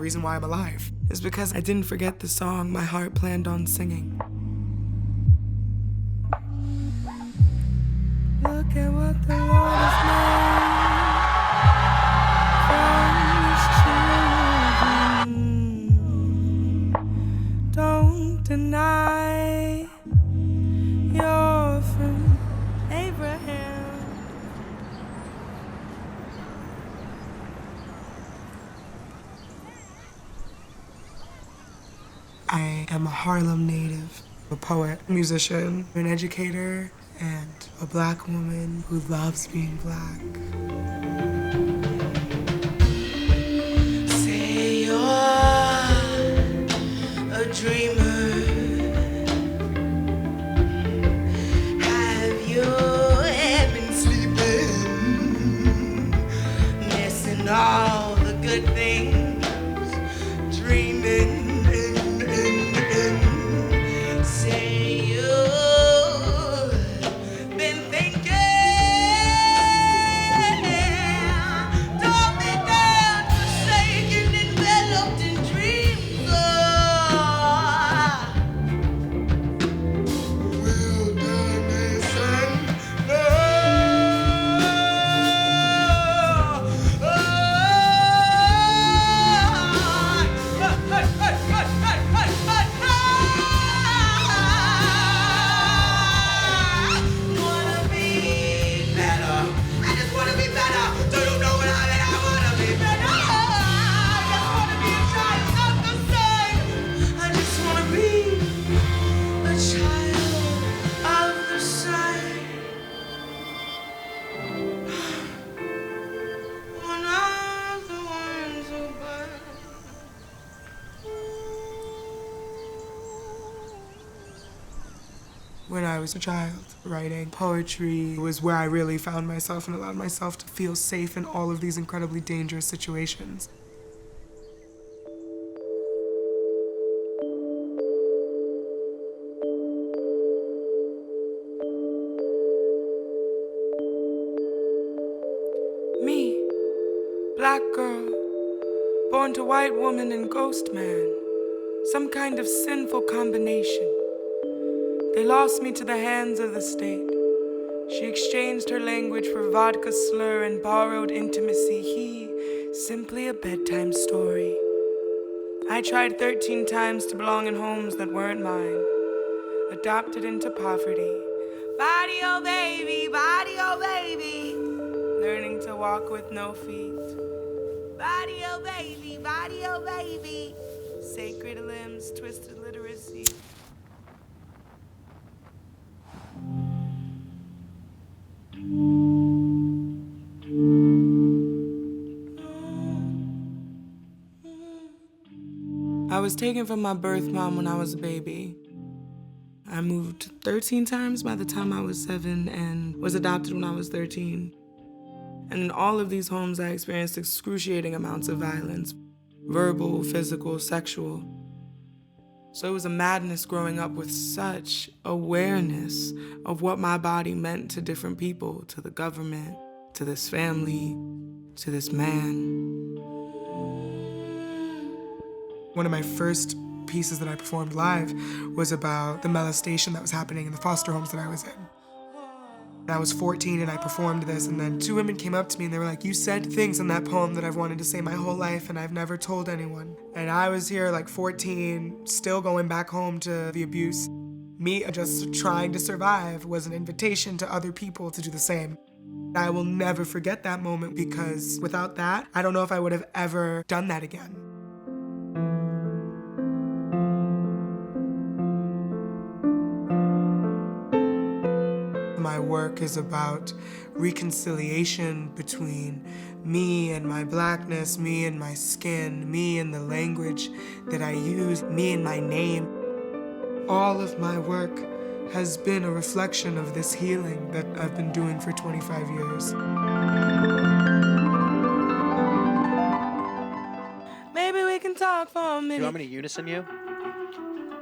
reason why I'm alive. Is because I didn't forget the song my heart planned on singing. Look at what the Lord has made from His children. Don't deny you're from Abraham. I am a Harlem native, a poet, musician, an educator, and a black woman who loves being black. Say you're a dreamer. Have you been sleeping? Missing all the good things, dreaming. Say you've been thinking. Don't be God forsaken, enveloped in dreams. When I was a child, writing poetry was where I really found myself and allowed myself to feel safe in all of these incredibly dangerous situations. Me, black girl, born to white woman and ghost man, some kind of sinful combination. They lost me to the hands of the state. She exchanged her language for vodka slur and borrowed intimacy. He, simply a bedtime story. I tried 13 times to belong in homes that weren't mine. Adopted into poverty. Body, oh baby, learning to walk with no feet. Body, oh baby, sacred limbs, twisted literacy. I was taken from my birth mom when I was a baby. I moved 13 times by the time I was 7 and was adopted when I was 13. And in all of these homes, I experienced excruciating amounts of violence, verbal, physical, sexual. So it was a madness growing up with such awareness of what my body meant to different people, to the government, to this family, to this man. One of my first pieces that I performed live was about the molestation that was happening in the foster homes that I was in. And I was 14 and I performed this, and then 2 women came up to me and they were like, you said things in that poem that I've wanted to say my whole life and I've never told anyone. And I was here like 14, still going back home to the abuse. Me just trying to survive was an invitation to other people to do the same. I will never forget that moment because without that, I don't know if I would have ever done that again. My work is about reconciliation between me and my blackness, me and my skin, me and the language that I use, me and my name. All of my work has been a reflection of this healing that I've been doing for 25 years. Maybe we can talk for a minute. Do you want me to unison you?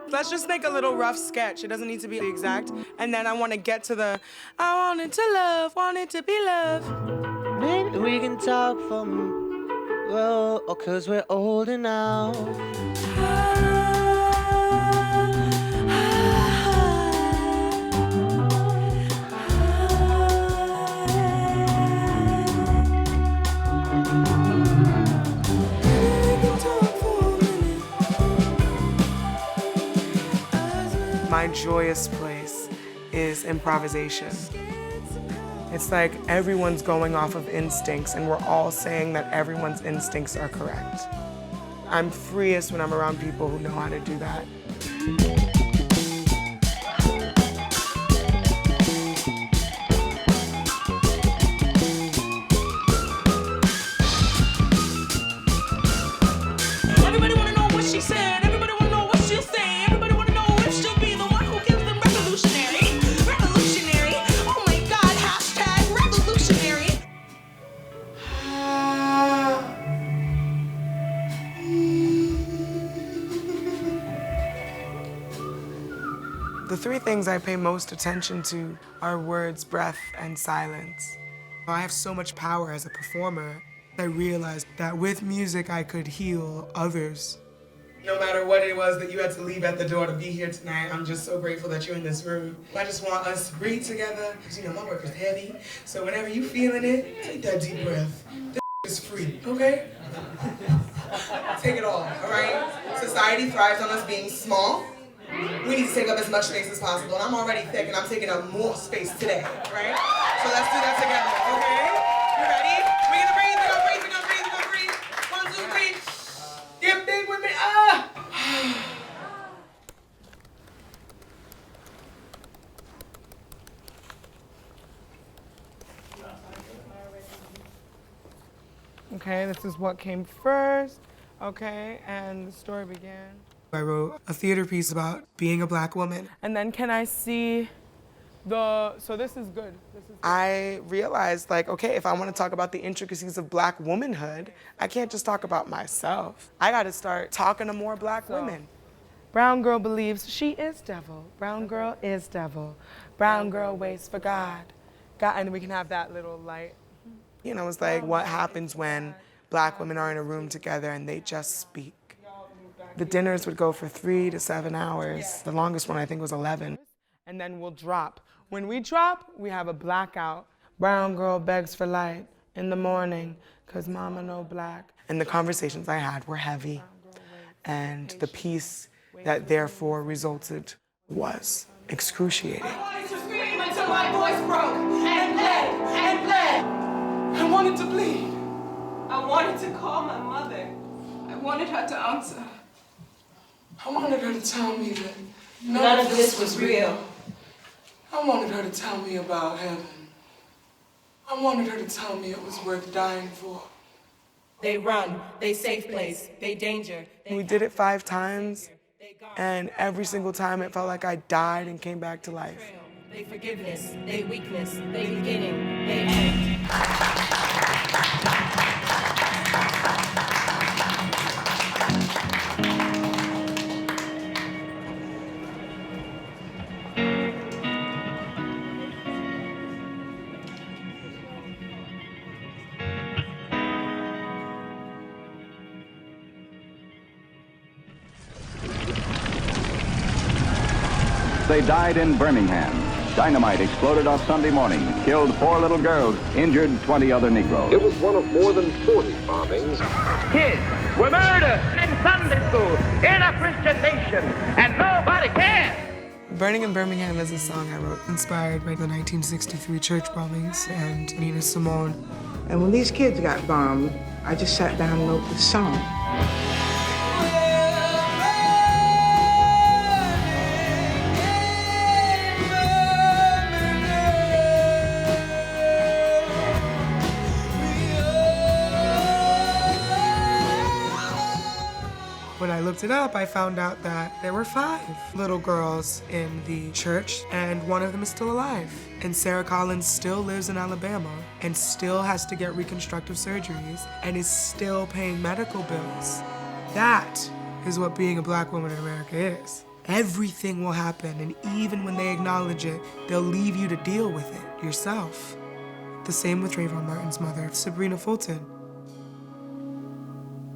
Let's just make a little rough sketch. It doesn't need to be exact. And then I want to get to the, I want it to love, want it to be love. Maybe we can talk for Well, or 'cause we're older now. My joyous place is improvisation. It's like everyone's going off of instincts and we're all saying that everyone's instincts are correct. I'm freest when I'm around people who know how to do that. Everybody wanna know what she said. Everybody wanna know what she'll say. Everybody wanna know if she'll be the one who gives them revolutionary. Revolutionary. Oh my God, hashtag revolutionary. The three things I pay most attention to are words, breath, and silence. I have so much power as a performer. I realized that with music I could heal others. No matter what it was that you had to leave at the door to be here tonight, I'm just so grateful that you're in this room. I just want us to breathe together, because you know my work is heavy. So whenever you feeling it, take that deep breath. This is free, okay? Take it all right? Society thrives on us being small. We need to take up as much space as possible. And I'm already thick and I'm taking up more space today, right? So let's do that together, okay? You ready? We're gonna breathe, we're gonna breathe, we're gonna breathe, we're gonna breathe. 1, 2, 3. Get big with me, ah! Okay, this is what came first. Okay, and the story began. I wrote a theater piece about being a black woman. And then can I see so this is good. I realized, like, okay, if I want to talk about the intricacies of black womanhood, I can't just talk about myself. I got to start talking to more black women. Brown girl believes she is devil. Brown girl is devil. Brown girl waits for God. And we can have that little light. You know, it's like what happens when black women are in a room together and they just speak. The dinners would go for 3 to 7 hours. The longest one I think was 11. And then we'll drop. When we drop, we have a blackout. Brown girl begs for light in the morning, 'cause mama no black. And the conversations I had were heavy. And the piece that therefore resulted was excruciating. I wanted to scream until my voice broke and bled and bled. I wanted to bleed. I wanted to call my mother. I wanted her to answer. I wanted her to tell me that None of this was real. I wanted her to tell me about heaven. I wanted her to tell me it was worth dying for. They run, they safe place, they danger. We did it 5 times, and every single time it felt like I died and came back to life. They forgiveness, they weakness, they beginning, they end. They died in Birmingham. Dynamite exploded on Sunday morning, killed 4 little girls, injured 20 other Negroes. It was one of more than 40 bombings. Kids were murdered in Sunday school in a Christian nation, and nobody cares. Burning in Birmingham is a song I wrote inspired by the 1963 church bombings and Nina Simone. And when these kids got bombed, I just sat down and wrote this song. When I looked it up, I found out that there were 5 little girls in the church, and one of them is still alive. And Sarah Collins still lives in Alabama and still has to get reconstructive surgeries and is still paying medical bills. That is what being a black woman in America is. Everything will happen, and even when they acknowledge it, they'll leave you to deal with it yourself. The same with Trayvon Martin's mother, Sabrina Fulton.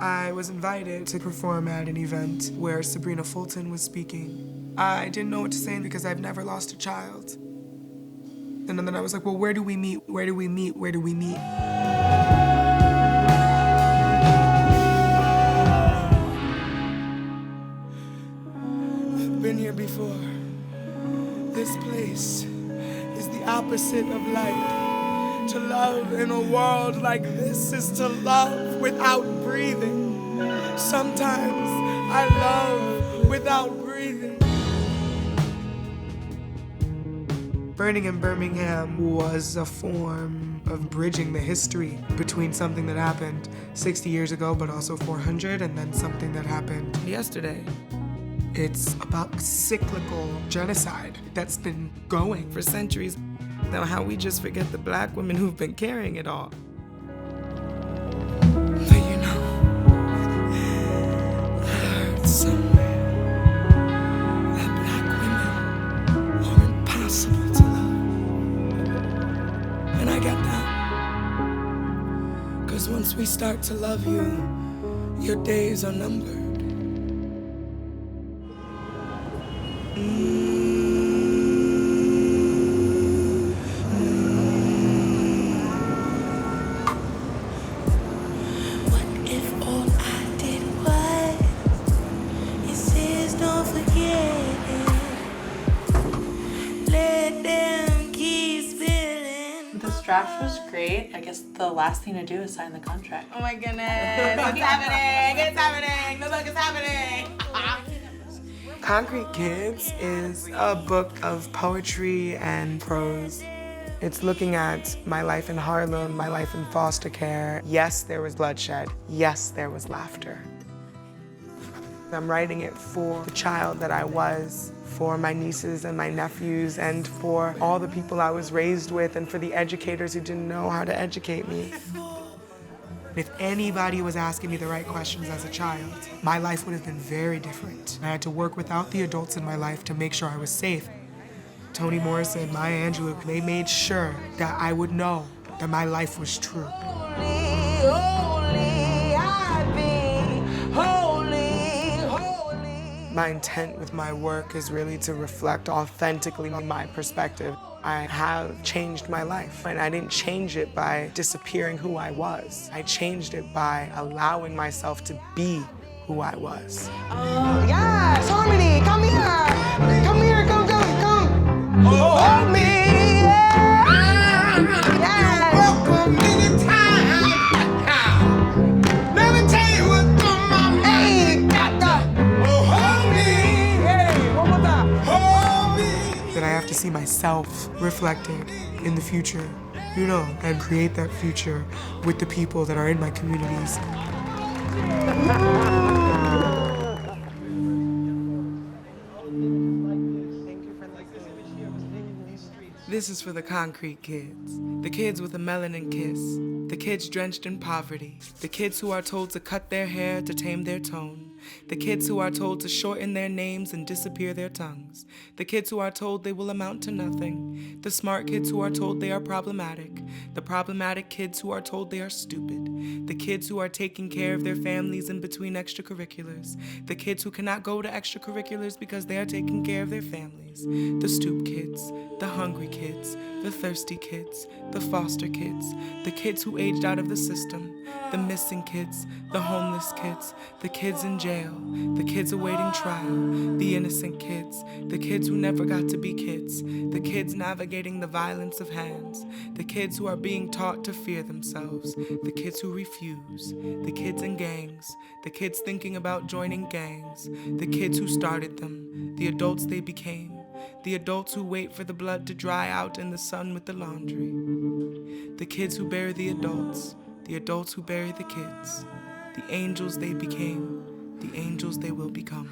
I was invited to perform at an event where Sabrina Fulton was speaking. I didn't know what to say because I've never lost a child. And then I was like, well, where do we meet? Where do we meet? Where do we meet? I've been here before. This place is the opposite of light. To love in a world like this is to love without breathing. Sometimes I love without breathing. Burning in Birmingham was a form of bridging the history between something that happened 60 years ago, but also 400, and then something that happened yesterday. It's about cyclical genocide that's been going for centuries. Now, how we just forget the black women who've been carrying it all. But you know, I heard somewhere that black women are impossible to love. And I get that. 'Cause once we start to love you, your days are numbered. Draft was great. I guess the last thing to do is sign the contract. Oh my goodness, it's happening, it's happening, the book is happening. Concrete Kids is a book of poetry and prose. It's looking at my life in Harlem, my life in foster care. Yes, there was bloodshed. Yes, there was laughter. I'm writing it for the child that I was, for my nieces and my nephews, and for all the people I was raised with, and for the educators who didn't know how to educate me. If anybody was asking me the right questions as a child, my life would have been very different. I had to work without the adults in my life to make sure I was safe. Toni Morrison, Maya Angelou, they made sure that I would know that my life was true. My intent with my work is really to reflect authentically my perspective. I have changed my life, and I didn't change it by disappearing who I was. I changed it by allowing myself to be who I was. Yes, Harmony, come here. Come here, come. Oh, hold me. Yes. Welcome anytime. Let me tell you what's on my mind. Hey, that I have to see myself reflected in the future, you know, and create that future with the people that are in my communities. This is for the concrete kids, the kids with a melanin kiss, the kids drenched in poverty, the kids who are told to cut their hair to tame their tone, the kids who are told to shorten their names and disappear their tongues, the kids who are told they will amount to nothing, the smart kids who are told they are problematic, the problematic kids who are told they are stupid, the kids who are taking care of their families in between extracurriculars, the kids who cannot go to extracurriculars because they are taking care of their families, the stoop kids, the hungry kids, the thirsty kids, the foster kids, the kids who aged out of the system, the missing kids, the homeless kids, the kids in jail, the kids awaiting trial, the innocent kids, the kids who never got to be kids, the kids navigating the violence of hands, the kids who are being taught to fear themselves, the kids who refuse, the kids in gangs, the kids thinking about joining gangs, the kids who started them, the adults they became, the adults who wait for the blood to dry out in the sun with the laundry, the kids who bury the adults who bury the kids, the angels they became, the angels they will become.